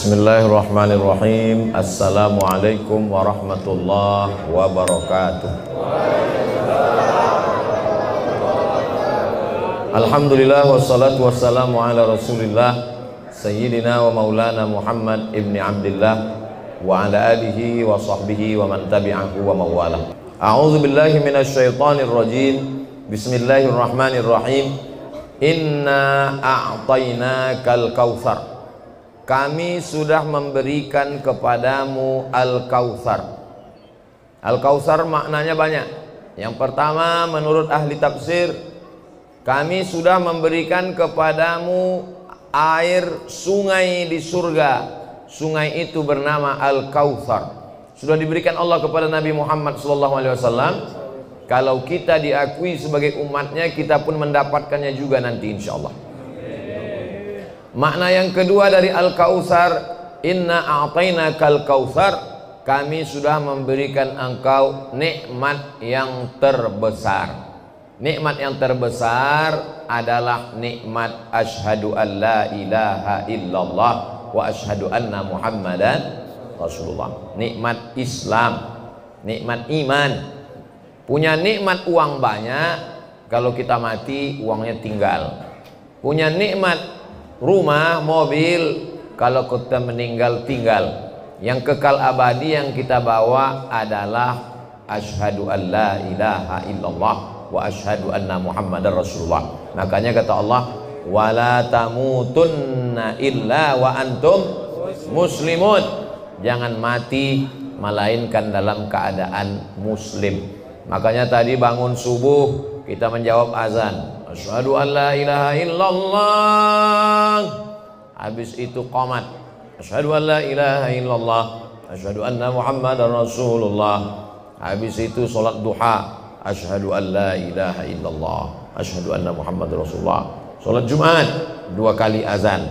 Bismillahirrahmanirrahim. Assalamualaikum warahmatullahi wabarakatuh. Alhamdulillah wassalatu wassalamu ala rasulillah Sayyidina wa maulana Muhammad ibni Abdillah wa ala alihi wa sahbihi wa man tabi'ahu wa mawalah. A'udzu billahi minasyaitonir rajim. Bismillahirrahmanirrahim. Inna a'tainakal kautsar. Kami sudah memberikan kepadamu Al-Kautsar. Al-Kautsar maknanya banyak. Yang pertama, menurut ahli tafsir, kami sudah memberikan kepadamu air sungai di surga. Sungai itu bernama Al-Kautsar. Sudah diberikan Allah kepada Nabi Muhammad SAW. Kalau kita diakui sebagai umatnya, kita pun mendapatkannya juga nanti insyaallah. Makna yang kedua dari Al-Kautsar, inna a'tainakal kautsar, kami sudah memberikan engkau nikmat yang terbesar. Nikmat yang terbesar adalah nikmat asyhadu an la ilaha illallah wa asyhadu anna muhammadan rasulullah. Nikmat Islam, nikmat iman. Punya nikmat uang banyak, kalau kita mati uangnya tinggal. Punya nikmat rumah, mobil, kalau kita meninggal tinggal. Yang kekal abadi yang kita bawa adalah asyhadu an la ilaha illallah wa asyhadu anna muhammadar rasulullah. Makanya kata Allah, wala tamutunna illa wa antum muslimun. Jangan mati melainkan dalam keadaan muslim. Makanya tadi bangun subuh kita menjawab azan, asyhadu an la ilaha illallah. Habis itu qomat, asyhadu an la ilaha illallah, asyhadu anna muhammadar rasulullah. Habis itu salat duha, asyhadu an la ilaha illallah, asyhadu anna muhammadar rasulullah. Salat Jumat 2 kali azan.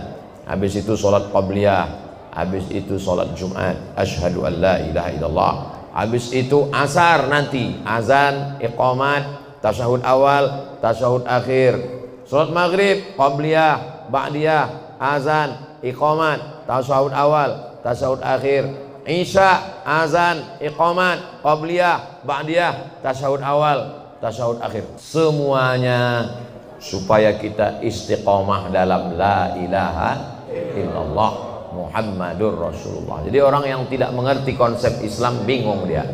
Habis itu salat qabliyah. Habis itu salat Jumat, asyhadu an la ilaha illallah. Habis itu asar nanti, azan, iqamat, tasyahud awal, tasyahud akhir. Salat maghrib, qabliyah, ba'diyah, azan, iqamat, tasyahud awal, tasyahud akhir. Isya, azan, iqamat, qabliyah, ba'diyah, tasyahud awal, tasyahud akhir. Semuanya supaya kita istiqomah dalam la ilaha illallah Muhammadur Rasulullah. Jadi orang yang tidak mengerti konsep Islam bingung dia.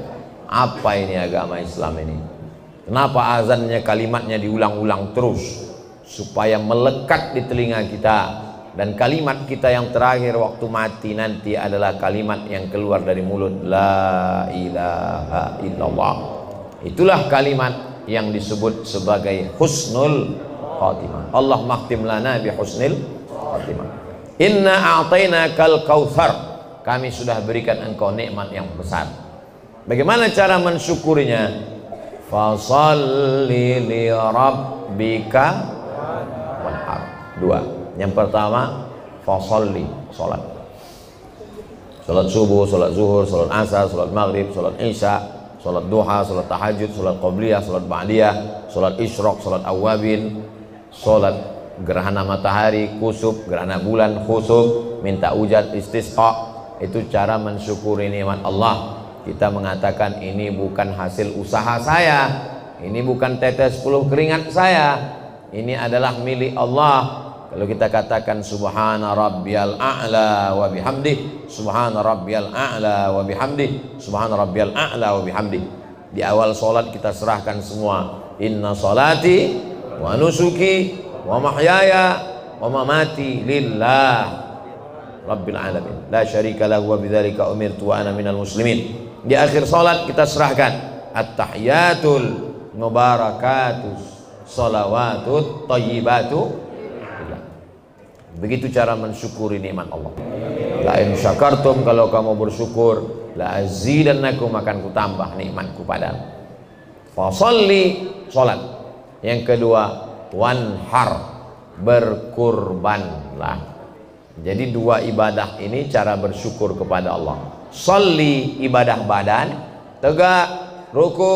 Apa ini agama Islam ini? Kenapa azannya, kalimatnya diulang-ulang terus supaya melekat di telinga kita, dan kalimat kita yang terakhir waktu mati nanti adalah kalimat yang keluar dari mulut, la ilaha illallah. Itulah kalimat yang disebut sebagai husnul khatimah. Allah makhtim lana bi husnil khatimah. Inna a'tainakal kautsar, kami sudah berikan engkau nikmat yang besar. Bagaimana cara mensyukurinya? Fasalli li rabbika wanhar. 2. Yang pertama, fasalli, salat. Salat subuh, salat zuhur, salat asar, salat maghrib, salat isya, salat duha, salat tahajud, salat qabliyah, salat ba'diyah, salat isyraq, salat awabin, salat gerhana matahari, kusuf, gerhana bulan, khusuf, minta hujan, istisqa. Itu cara mensyukuri nikmat Allah. Kita mengatakan ini bukan hasil usaha saya, ini bukan tetes 10 keringat saya, ini adalah milik Allah. Kalau kita katakan subhana rabbiyal a'la wa bihamdih, subhana rabbiyal a'la wa bihamdih, subhana rabbiyal a'la wa bihamdih. Di awal salat kita serahkan semua, inna salati wa nusuki wa mahyaya wa mamati lillah rabbil alamin la syarika lahu wa bidzalika umirtu wa ana minal muslimin. Di akhir salat kita serahkan at-tahiyatul mubarakatus salawatut thayyibatu. Begitu cara mensyukuri nikmat Allah. La in syakartum, kalau kamu bersyukur, la azidannakum, akan kutambah nikmatku padamu. Fasalli, salat. Yang kedua, wanhar, berkurbanlah. Jadi 2 ibadah ini cara bersyukur kepada Allah. Sholli, ibadah badan, tegak, ruku,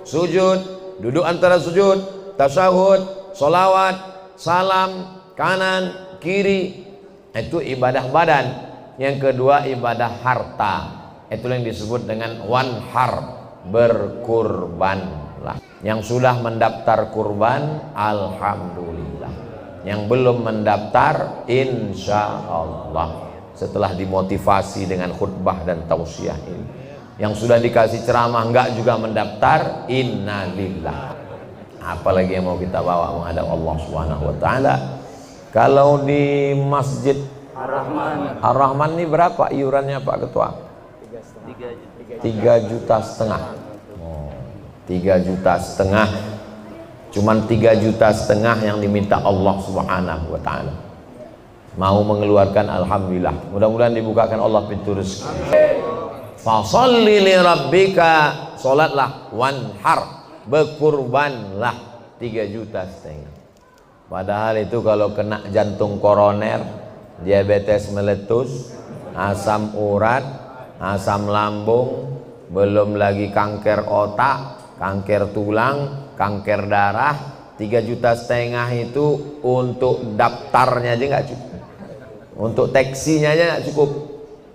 sujud, duduk antara sujud, tasyahud, sholawat, salam, kanan, kiri, itu ibadah badan. Yang kedua ibadah harta. Itulah yang disebut dengan wanhar, berkurbanlah. Yang sudah mendaftar kurban, alhamdulillah. Yang belum mendaftar, insya Allah setelah dimotivasi dengan khutbah dan tausiah ini. Yang sudah dikasih ceramah enggak juga mendaftar, innalillah. Apalagi yang mau kita bawa menghadap Allah Subhanahu wa taala. Kalau di Masjid Ar-Rahman ini berapa iurannya Pak Ketua? 3,5 juta. 3,5 juta. Cuman 3,5 juta yang diminta Allah Subhanahu wa taala. Mau mengeluarkan, alhamdulillah. Mudah-mudahan dibukakan Allah pintu rezeki. Fasholli li rabbika, salatlah, wanhar, berkurbanlah, 3,5 juta. Padahal itu kalau kena jantung koroner, diabetes meletus, asam urat, asam lambung, belum lagi kanker otak, kanker tulang, kanker darah, 3,5 juta itu untuk daftarnya aja nggak cukup, untuk teksinya aja nggak cukup.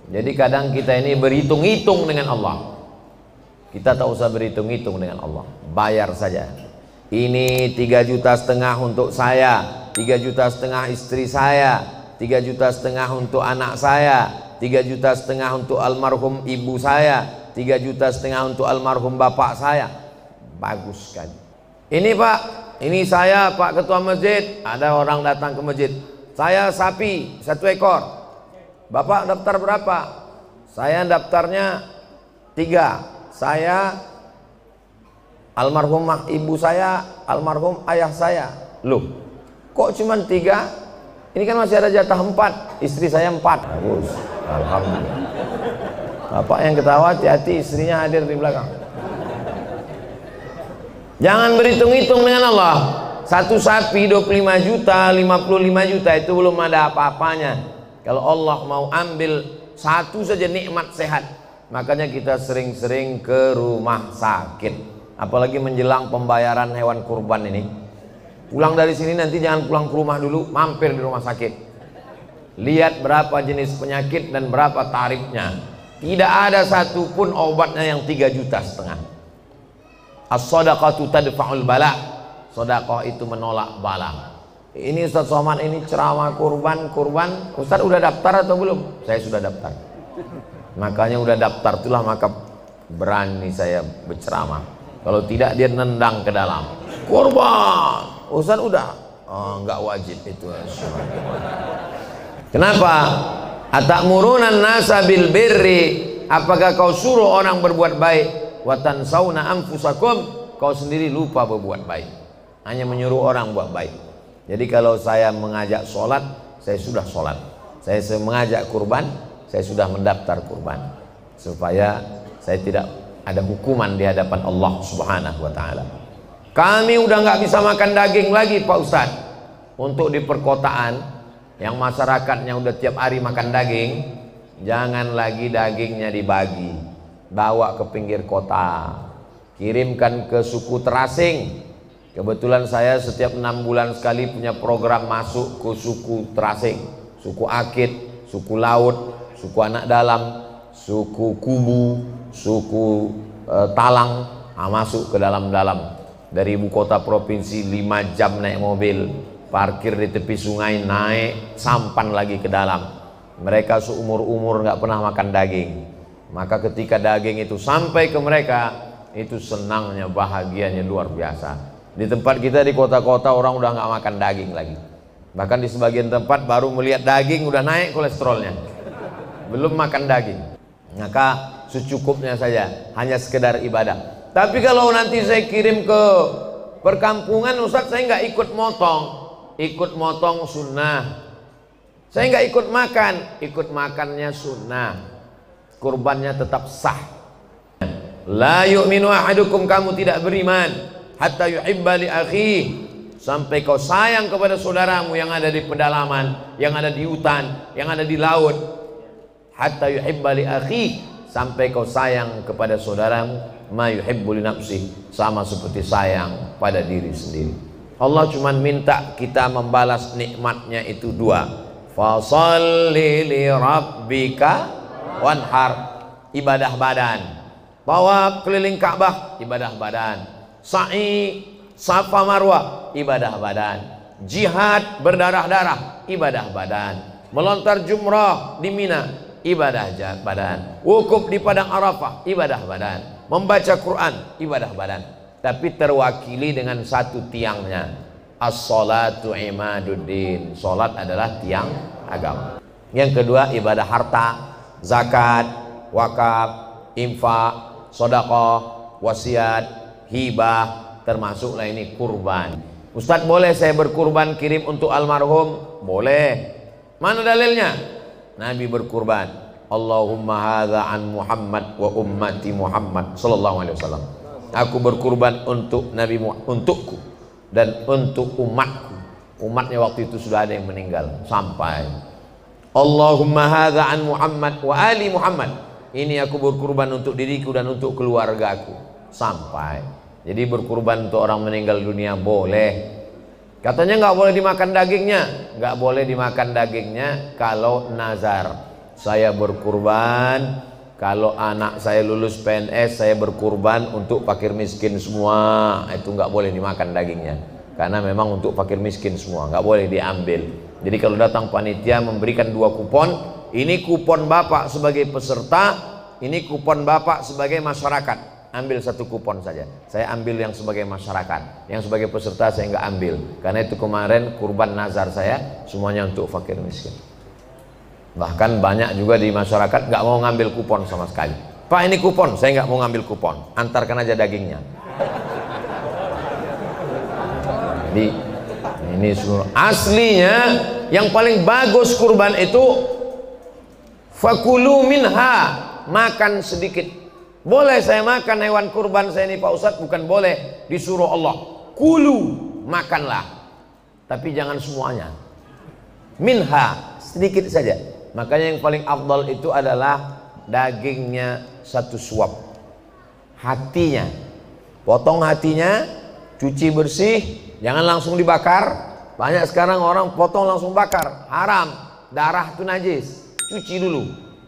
Jadi kadang kita ini berhitung-hitung dengan Allah. Kita tak usah berhitung-hitung dengan Allah, bayar saja. Ini 3,5 juta untuk saya, 3,5 juta istri saya, 3,5 juta untuk anak saya, 3,5 juta untuk almarhum ibu saya, 3,5 juta untuk almarhum bapak saya. Bagus kan? Ini Pak, ini saya Pak Ketua Masjid. Ada orang datang ke masjid, saya sapi 1 ekor. Bapak daftar berapa? Saya daftarnya 3. Saya, almarhum ibu saya, almarhum ayah saya. Loh, kok cuma 3? Ini kan masih ada jatah 4. Istri saya 4. Bagus, alhamdulillah. Bapak yang ketawa, hati-hati, istrinya hadir di belakang. Jangan berhitung-hitung dengan Allah. Satu sapi 25 juta, 55 juta itu belum ada apa-apanya. Kalau Allah mau ambil satu saja nikmat sehat, makanya kita sering-sering ke rumah sakit. Apalagi menjelang pembayaran hewan kurban ini. Pulang dari sini nanti jangan pulang ke rumah dulu, mampir di rumah sakit. Lihat berapa jenis penyakit dan berapa tarifnya. Tidak ada satupun obatnya yang 3,5 juta. As-shadaqatu tadfa'ul bala. Sedekah itu menolak bala. Ini Ustaz Somad ini ceramah kurban. Ustaz udah daftar atau belum? Saya sudah daftar. Makanya udah daftar itulah maka berani saya berceramah. Kalau tidak dia nendang ke dalam. Kurban. Ustaz udah. Oh, enggak wajib itu. Kenapa? Atamuruna nasa bil birri. Apakah kau suruh orang berbuat baik? Wa tansawna anfusakum. Kau sendiri lupa berbuat baik. Hanya menyuruh orang buat baik. Jadi kalau saya mengajak sholat, saya sudah sholat. Saya mengajak kurban, saya sudah mendaftar kurban. Supaya saya tidak ada hukuman di hadapan Allah Subhanahu wa ta'ala. Kami udah nggak bisa makan daging lagi Pak Ustadz. Untuk di perkotaan yang masyarakatnya udah tiap hari makan daging, jangan lagi dagingnya dibagi, bawa ke pinggir kota, kirimkan ke suku terasing. Kebetulan saya setiap 6 bulan sekali punya program masuk ke suku terasing, suku Akit, suku Laut, suku Anak Dalam, suku Kubu, suku Talang, masuk ke dalam-dalam. Dari ibu kota provinsi 5 jam naik mobil, parkir di tepi sungai, naik sampan lagi ke dalam. Mereka seumur-umur nggak pernah makan daging. Maka ketika daging itu sampai ke mereka, itu senangnya, bahagianya luar biasa. Di tempat kita di kota-kota orang udah nggak makan daging lagi. Bahkan di sebagian tempat baru melihat daging udah naik kolesterolnya, belum makan daging. Maka secukupnya saja, hanya sekedar ibadah. Tapi kalau nanti saya kirim ke perkampungan, Ustadz saya nggak ikut motong sunnah. Saya nggak ikut makannya sunnah. Kurbannya tetap sah. La yu'minu ahadukum, kamu tidak beriman hatta yuhibba li akhihi, sampai kau sayang kepada saudaramu yang ada di pedalaman, yang ada di hutan, yang ada di laut. Hatta yuhibba li akhihi, sampai kau sayang kepada saudaramu ma yuhibbu li nafsihi, sama seperti sayang pada diri sendiri. Allah cuma minta kita membalas nikmatnya itu 2. Fasholli li rabbika wanhar, ibadah badan. Tawaf keliling Ka'bah, ibadah badan. Sa'i Safa Marwah, ibadah badan. Jihad berdarah-darah, ibadah badan. Melontar jumrah di Mina, ibadah badan. Wukuf di padang Arafah, ibadah badan. Membaca Quran, ibadah badan. Tapi terwakili dengan satu tiangnya, as-salatu imaduddin. Salat adalah tiang agama. Yang kedua, ibadah harta, zakat, wakaf, infak, sedekah, wasiat, hibah, termasuklah ini kurban. Ustadz, boleh saya berkurban kirim untuk almarhum? Boleh. Mana dalilnya? Nabi berkurban, Allahumma hadza an Muhammad wa ummati Muhammad sallallahu alaihi wasallam. Aku berkurban untuk Nabi, untukku dan untuk umatku. Umatnya waktu itu sudah ada yang meninggal. Sampai Allahumma hadza an Muhammad wa ali Muhammad. Ini aku berkurban untuk diriku dan untuk keluargaku. Sampai. Jadi berkurban untuk orang meninggal dunia boleh. Katanya nggak boleh dimakan dagingnya. Nggak boleh dimakan dagingnya kalau nazar. Saya berkurban kalau anak saya lulus PNS, saya berkurban untuk fakir miskin semua. Itu nggak boleh dimakan dagingnya. Karena memang untuk fakir miskin semua, nggak boleh diambil. Jadi kalau datang panitia memberikan 2 kupon, ini kupon bapak sebagai peserta, ini kupon bapak sebagai masyarakat. Ambil 1 kupon saja. Saya ambil yang sebagai masyarakat, yang sebagai peserta saya nggak ambil. Karena itu kemarin kurban nazar saya semuanya untuk fakir miskin. Bahkan banyak juga di masyarakat nggak mau ngambil kupon sama sekali. Pak, ini kupon, saya nggak mau ngambil kupon, antarkan aja dagingnya. Jadi ini aslinya yang paling bagus kurban itu fakulu minha, makan sedikit. Boleh saya makan hewan kurban saya ini Pak Ustadz? Bukan boleh, disuruh Allah kulu, makanlah, tapi jangan semuanya. Minha, sedikit saja. Makanya yang paling afdal itu adalah dagingnya 1 suap, hatinya potong, hatinya cuci bersih, jangan langsung dibakar. Banyak sekarang orang potong langsung bakar, haram. Darah itu najis, cuci dulu,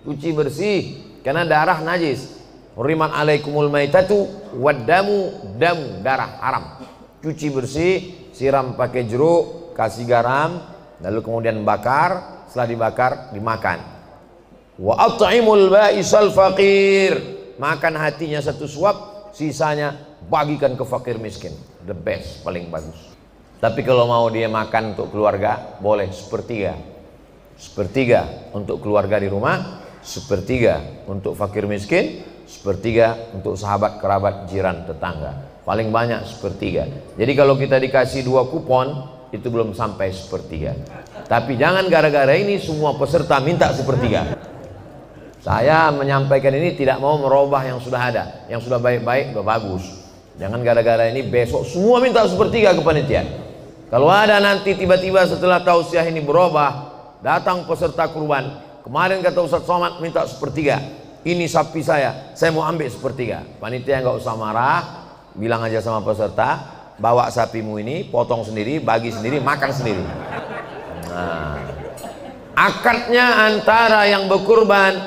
cuci bersih, karena darah najis. Hurrimat alaikumul maitatu waddamu, damu, darah haram. Cuci bersih, siram pakai jeruk, kasih garam, lalu kemudian bakar. Setelah dibakar dimakan. Wa at'imul ba'isal faqir, makan hatinya 1 suap, sisanya bagikan ke fakir miskin. The best, paling bagus. Tapi kalau mau dia makan untuk keluarga, boleh 1/3. 1/3 untuk keluarga di rumah, 1/3 untuk fakir miskin, 1/3 untuk sahabat, kerabat, jiran, tetangga. Paling banyak 1/3. Jadi kalau kita dikasih 2 kupon, itu belum sampai 1/3. Tapi jangan gara-gara ini semua peserta minta 1/3. Saya menyampaikan ini tidak mau merubah yang sudah ada, yang sudah baik-baik, sudah bagus. Jangan gara-gara ini besok semua minta 1/3 ke panitia. Kalau ada nanti tiba-tiba setelah tausiah ini berubah, datang peserta kurban, kemarin kata Ustadz Somad minta 1/3, ini sapi saya mau ambil 1/3. Panitia nggak usah marah, bilang aja sama peserta, bawa sapimu ini, potong sendiri, bagi sendiri, makan sendiri. Nah, akadnya antara yang berkurban,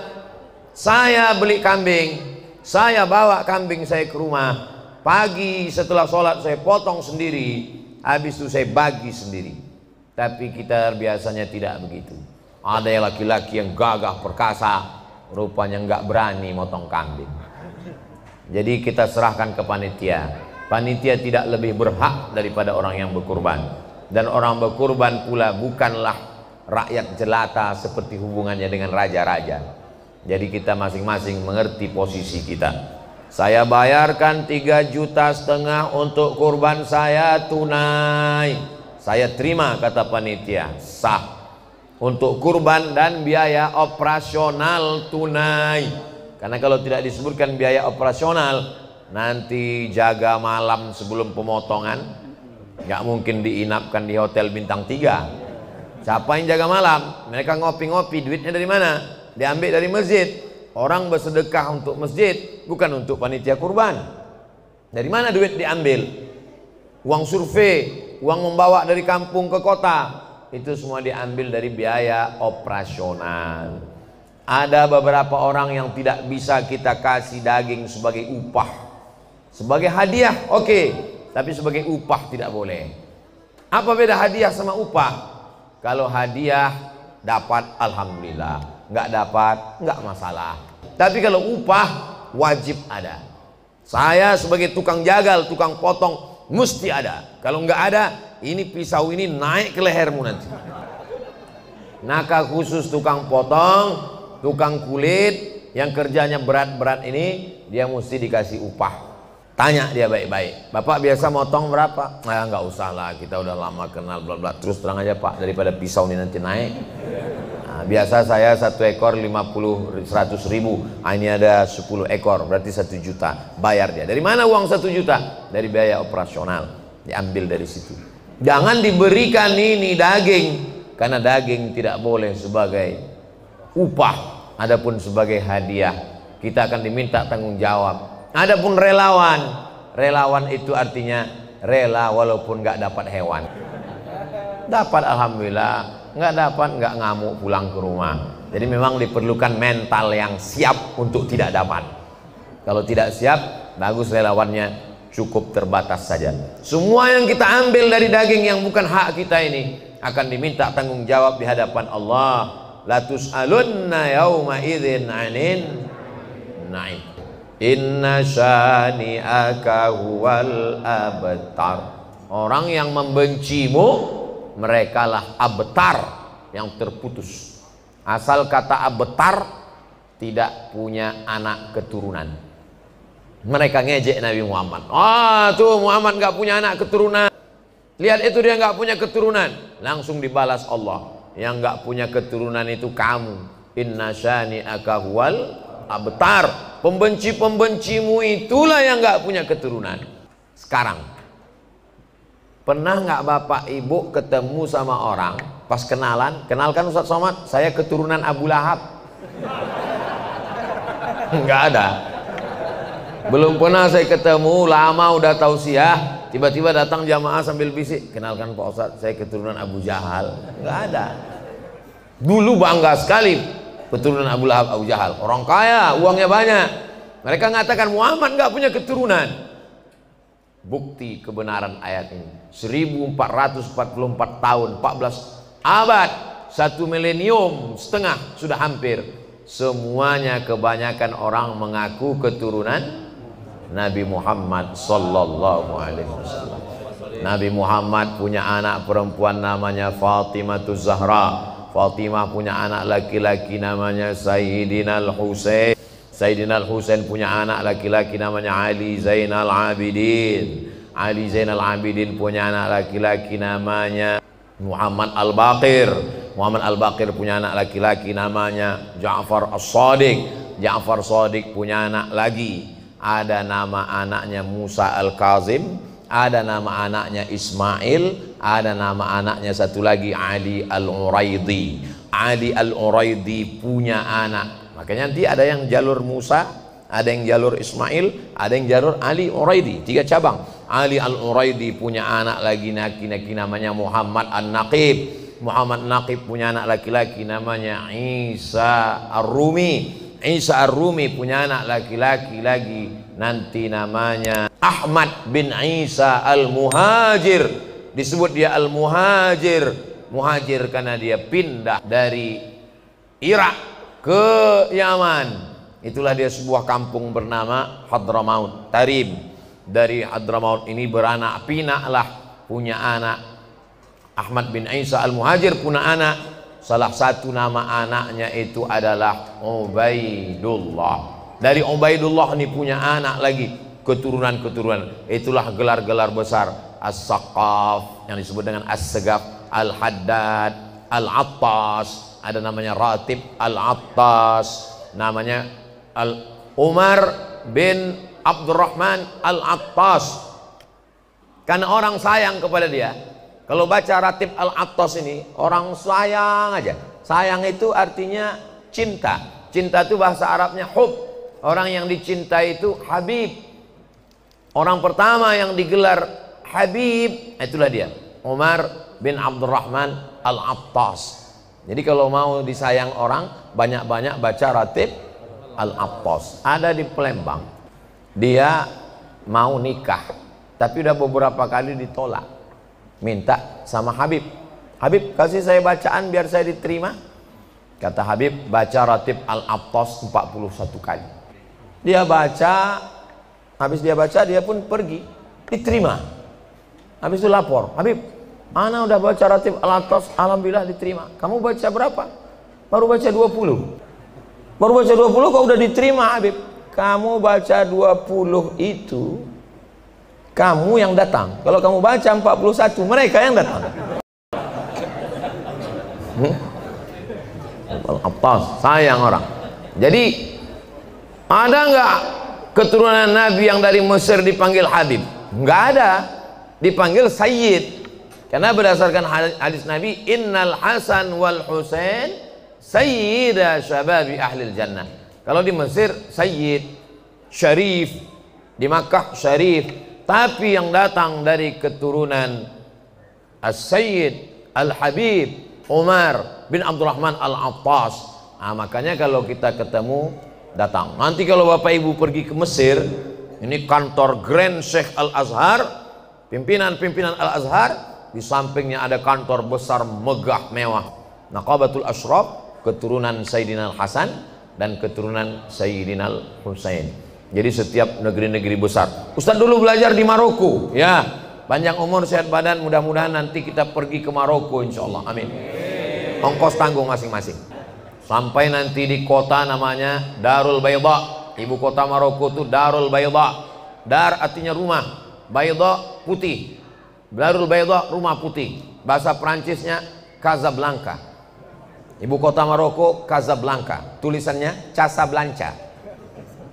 saya beli kambing, saya bawa kambing saya ke rumah, pagi setelah sholat saya potong sendiri, habis itu saya bagi sendiri. Tapi kita biasanya tidak begitu. Ada yang laki-laki yang gagah perkasa, rupanya nggak berani motong kambing. Jadi kita serahkan ke panitia. Panitia tidak lebih berhak daripada orang yang berkurban. Dan orang berkurban pula bukanlah rakyat jelata seperti hubungannya dengan raja-raja. Jadi kita masing-masing mengerti posisi kita. Saya bayarkan 3,5 juta untuk kurban saya tunai, saya terima, kata panitia, sah. Untuk kurban dan biaya operasional tunai. Karena kalau tidak disebutkan biaya operasional, nanti jaga malam sebelum pemotongan nggak mungkin diinapkan di hotel bintang 3. Siapa yang jaga malam? Mereka ngopi-ngopi, duitnya dari mana? Diambil dari masjid. Orang bersedekah untuk masjid, bukan untuk panitia kurban. Dari mana duit diambil? Uang survei, uang membawa dari kampung ke kota, itu semua diambil dari biaya operasional. Ada beberapa orang yang tidak bisa kita kasih daging sebagai upah, sebagai hadiah oke, tapi sebagai upah tidak boleh. Apa beda hadiah sama upah? Kalau hadiah dapat alhamdulillah, nggak dapat nggak masalah. Tapi kalau upah wajib ada. Saya sebagai tukang jagal, tukang potong mesti ada. Kalau nggak ada, ini pisau ini naik ke lehermu nanti. Naka khusus tukang potong, tukang kulit yang kerjanya berat-berat ini, dia mesti dikasih upah. Tanya dia baik-baik, Bapak biasa motong berapa? Nah, nggak usah lah, kita udah lama kenal bla bla. Terus terang aja Pak, daripada pisau ini nanti naik. Nah, biasa saya 1 ekor 100 ribu. Nah, ini ada 10 ekor, berarti 1 juta. Bayar dia. Dari mana uang 1 juta? Dari biaya operasional. Diambil dari situ. Jangan diberikan ini daging, karena daging tidak boleh sebagai upah, adapun sebagai hadiah kita akan diminta tanggung jawab. Adapun relawan, relawan itu artinya rela walaupun nggak dapat hewan. Dapat alhamdulillah, nggak dapat nggak ngamuk pulang ke rumah. Jadi memang diperlukan mental yang siap untuk tidak dapat. Kalau tidak siap, bagus relawannya cukup terbatas saja. Semua yang kita ambil dari daging yang bukan hak kita ini akan diminta tanggung jawab di hadapan Allah. La tus'alunna yawma idzin 'anin na'im. Inna syani'aka huwal abtar. Orang yang membencimu, merekalah abtar, yang terputus. Asal kata abtar, tidak punya anak keturunan. Mereka ngejek Nabi Muhammad. Tuh Muhammad nggak punya anak keturunan. Lihat itu, dia nggak punya keturunan. Langsung dibalas Allah, yang nggak punya keturunan itu kamu. Inna syani'aka huwal abtar. Pembenci-pembencimu itulah yang nggak punya keturunan. Sekarang, pernah nggak Bapak Ibu ketemu sama orang, pas kenalan, kenalkan Ustaz Somad, saya keturunan Abu Lahab? Nggak ada. Belum pernah saya ketemu, lama udah tausiah, tiba-tiba datang jamaah sambil bisik, kenalkan Pak Ustaz, saya keturunan Abu Jahal. Nggak ada. Dulu bangga sekali keturunan Abu Lahab, Abu Jahal, orang kaya, uangnya banyak. Mereka mengatakan Muhammad nggak punya keturunan. Bukti kebenaran ayat ini, 1444 tahun, 14 abad, 1,5 milenium sudah hampir. Semuanya kebanyakan orang mengaku keturunan Nabi Muhammad sallallahu alaihi wasallam. Nabi Muhammad punya anak perempuan namanya Fatimah Zahra. Fatimah punya anak laki-laki namanya Sayyidina Al-Husain. Sayyidina Al-Husain punya anak laki-laki namanya Ali Zainal Abidin. Ali Zainal Abidin punya anak laki-laki namanya Muhammad Al-Baqir. Muhammad Al-Baqir punya anak laki-laki namanya Ja'far As-Sadiq. Ja'far Sadiq punya anak lagi. Ada nama anaknya Musa Al-Kazim, ada nama anaknya Ismail, ada nama anaknya satu lagi Ali Al-Uraidi. Ali Al-Uraidi punya anak. Makanya nanti ada yang jalur Musa, ada yang jalur Ismail, ada yang jalur Ali Uraidi, 3 cabang. Ali Al-Uraidi punya anak lagi laki-laki namanya Muhammad An-Naqib. Muhammad Naqib punya anak laki-laki namanya Isa Ar-Rumi. Isa Ar-Rumi punya anak laki-laki lagi nanti namanya Ahmad bin Isa Al-Muhajir. Disebut dia Al-Muhajir. Muhajir karena dia pindah dari Irak ke Yaman. Itulah dia sebuah kampung bernama Hadramaut Tarim. Dari Hadramaut ini beranak pinaklah punya anak. Ahmad bin Isa Al-Muhajir punya anak. Salah satu nama anaknya itu adalah Ubaidullah. Dari Ubaidullah ini punya anak lagi, keturunan-keturunan. Itulah gelar-gelar besar As-Saqaf yang disebut dengan As-Sagaf, Al-Haddad, Al-Attas. Ada namanya Ratib Al-Attas, namanya Umar bin Abdurrahman Al-Attas. Karena orang sayang kepada dia. Kalau baca Ratib Al-Attas ini, orang sayang aja. Sayang itu artinya cinta. Cinta itu bahasa Arabnya hub. Orang yang dicintai itu Habib. Orang pertama yang digelar Habib, itulah dia. Umar bin Abdurrahman Al-Attas. Jadi kalau mau disayang orang, banyak-banyak baca Ratib Al-Attas. Ada di Palembang. Dia mau nikah, tapi udah beberapa kali ditolak. Minta sama Habib, Habib kasih saya bacaan biar saya diterima. Kata Habib, baca Ratib Al-Attas 41 kali. Dia baca, habis dia baca dia pun pergi, diterima. Habis itu lapor, Habib, ana udah baca Ratib Al-Attas, alhamdulillah diterima. Kamu baca berapa? Baru baca 20. Baru baca 20 kok udah diterima, Habib. Kamu baca 20 itu kamu yang datang. Kalau kamu baca 41, mereka yang datang. Al-Attas, sayang orang. Jadi ada nggak keturunan Nabi yang dari Mesir dipanggil Habib? Nggak ada, dipanggil Sayyid. Karena berdasarkan hadis Nabi, Innal Hasan wal Husain Sayyida Syababi Ahlil Jannah. Kalau di Mesir Sayyid, Syarif, di Makkah Syarif. Tapi yang datang dari keturunan As-Sayyid Al-Habib Umar bin Abdurrahman Al-Attas. Nah, makanya kalau kita ketemu, datang. Nanti kalau Bapak Ibu pergi ke Mesir, ini kantor Grand Sheikh Al-Azhar, pimpinan-pimpinan Al-Azhar, di sampingnya ada kantor besar megah mewah, Naqabatul Ashraf, keturunan Sayyidina Al-Hasan dan keturunan Sayyidina Al-Husain. Jadi setiap negeri-negeri besar. Ustaz dulu belajar di Maroko, ya, panjang umur sehat badan, mudah-mudahan nanti kita pergi ke Maroko insyaallah, amin. Ongkos tanggung masing-masing. Sampai nanti di kota namanya Darul Bayda, ibu kota Maroko itu Darul Bayda. Dar artinya rumah, Bayda putih. Darul Bayda rumah putih. Bahasa Perancisnya Casablanca. Ibu kota Maroko Casablanca, tulisannya Casablanca.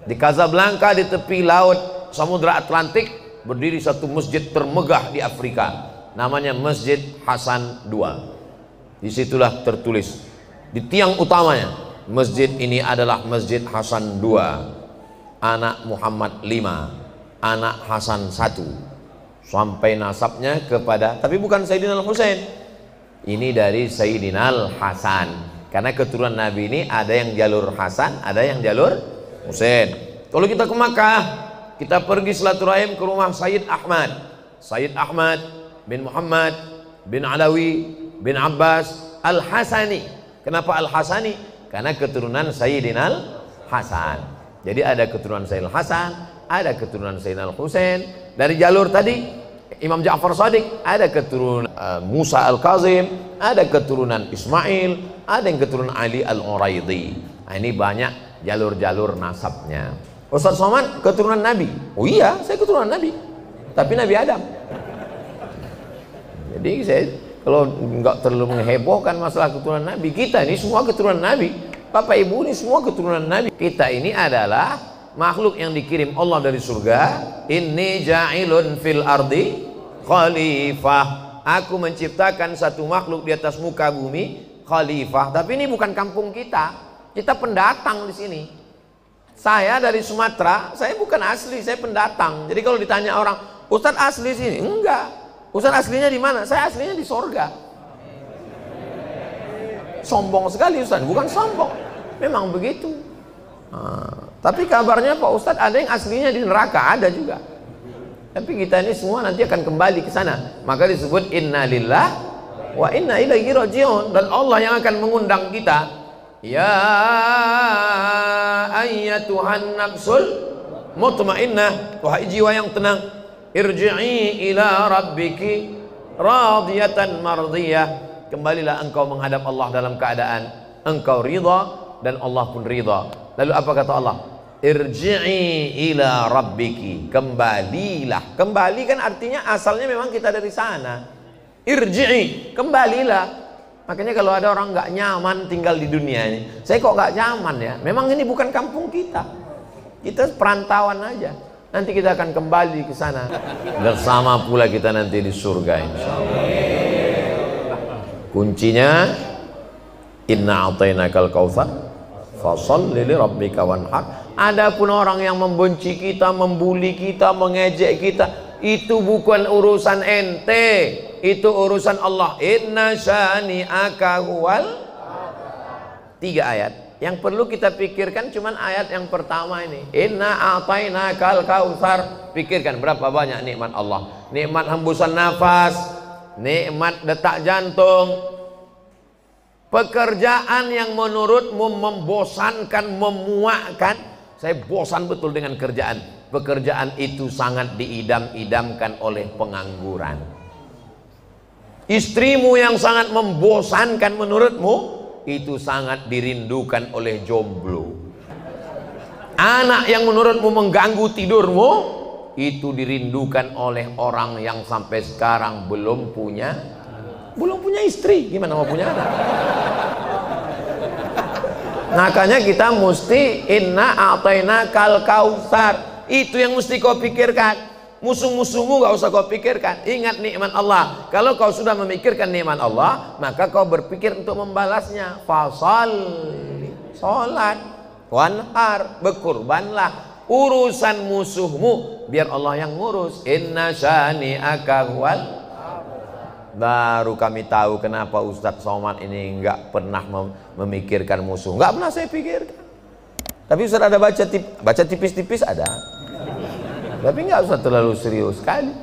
Di Casablanca, di tepi laut Samudra Atlantik, berdiri satu masjid termegah di Afrika, namanya Masjid Hasan II. Disitulah tertulis di tiang utamanya, masjid ini adalah Masjid Hasan II, anak Muhammad 5, anak Hasan 1, sampai nasabnya kepada, tapi bukan Sayyidina Al-Husain, ini dari Sayyidina Al-Hasan. Karena keturunan Nabi ini ada yang jalur Hasan, ada yang jalur Husain. Kalau kita ke Makkah, kita pergi silaturahim ke rumah Sayyid Ahmad. Sayyid Ahmad bin Muhammad bin Alawi bin Abbas Al-Hasani. Kenapa Al-Hasani? Karena keturunan Sayyidina Al-Hasan. Jadi ada keturunan Sayyidina Al-Hasan, ada keturunan Sayyidina Al-Husain. Dari jalur tadi Imam Ja'far Shadiq, ada keturunan Musa Al-Kazim, ada keturunan Ismail, ada yang keturunan Ali Al-Uraidi. Nah, ini banyak jalur-jalur nasabnya. Ustaz Somad keturunan Nabi. Oh iya, saya keturunan Nabi, tapi Nabi Adam. Jadi saya kalau nggak terlalu menghebohkan masalah keturunan Nabi, kita ini semua keturunan Nabi. Bapak Ibu ini semua keturunan Nabi. Kita ini adalah makhluk yang dikirim Allah dari surga. Inni ja'ilun fil ardi khalifah. Aku menciptakan satu makhluk di atas muka bumi, khalifah. Tapi ini bukan kampung kita. Kita pendatang di sini. Saya dari Sumatera, saya bukan asli, saya pendatang. Jadi kalau ditanya orang, Ustadz asli sini? Enggak. Ustadz aslinya di mana? Saya aslinya di sorga. Sombong sekali Ustadz, bukan sombong. Memang begitu. Tapi kabarnya Pak Ustadz ada yang aslinya di neraka, ada juga. Tapi kita ini semua nanti akan kembali ke sana. Maka disebut inna lillah wa inna ilaihi rajiun. Dan Allah yang akan mengundang kita. Ya ayyatuhan nafsul mutmainnah, wahai jiwa yang tenang, irji'i ila rabbiki radiyatan mardiyah, kembalilah engkau menghadap Allah dalam keadaan engkau ridha dan Allah pun ridha. Lalu apa kata Allah? Irji'i ila rabbiki, kembalilah. Kembali kan artinya asalnya memang kita dari sana. Irji'i, kembalilah. Makanya kalau ada orang nggak nyaman tinggal di dunia ini, saya kok nggak nyaman ya? Memang ini bukan kampung kita. Kita perantauan aja. Nanti kita akan kembali ke sana. Bersama pula kita nanti di surga insyaallah. Kuncinya inna a'tainakal kautsar fasholli li rabbika wanhar. Adapun orang yang membenci kita, membuli kita, mengejek kita, itu bukan urusan ente. itu urusan Allah. Inna syani'aka huwal. 3 ayat. Yang perlu kita pikirkan cuman ayat yang pertama ini. Inna a'tainakal kautsar. Pikirkan berapa banyak nikmat Allah. Nikmat hembusan nafas, nikmat detak jantung, pekerjaan yang menurutmu membosankan, memuakkan. Saya bosan betul dengan kerjaan. Pekerjaan itu sangat diidam-idamkan oleh pengangguran. Istrimu yang sangat membosankan menurutmu, itu sangat dirindukan oleh jomblo. Anak yang menurutmu mengganggu tidurmu, itu dirindukan oleh orang yang sampai sekarang belum punya istri. Gimana mau punya anak? Makanya kita mesti inna a'tainakal kautsar. Itu yang mesti kau pikirkan. Musuh-musuhmu gak usah kau pikirkan. Ingat nikmat Allah. Kalau kau sudah memikirkan nikmat Allah, maka kau berpikir untuk membalasnya. Fasholli, sholat, wanhar, berkurbanlah. Urusan musuhmu biar Allah yang ngurus. Inna syani'aka huwal. Baru kami tahu kenapa Ustadz Somad ini nggak pernah memikirkan musuh. Nggak pernah saya pikirkan. Tapi Ustadz ada baca tipis-tipis ada. Tapi nggak usah terlalu serius sekali.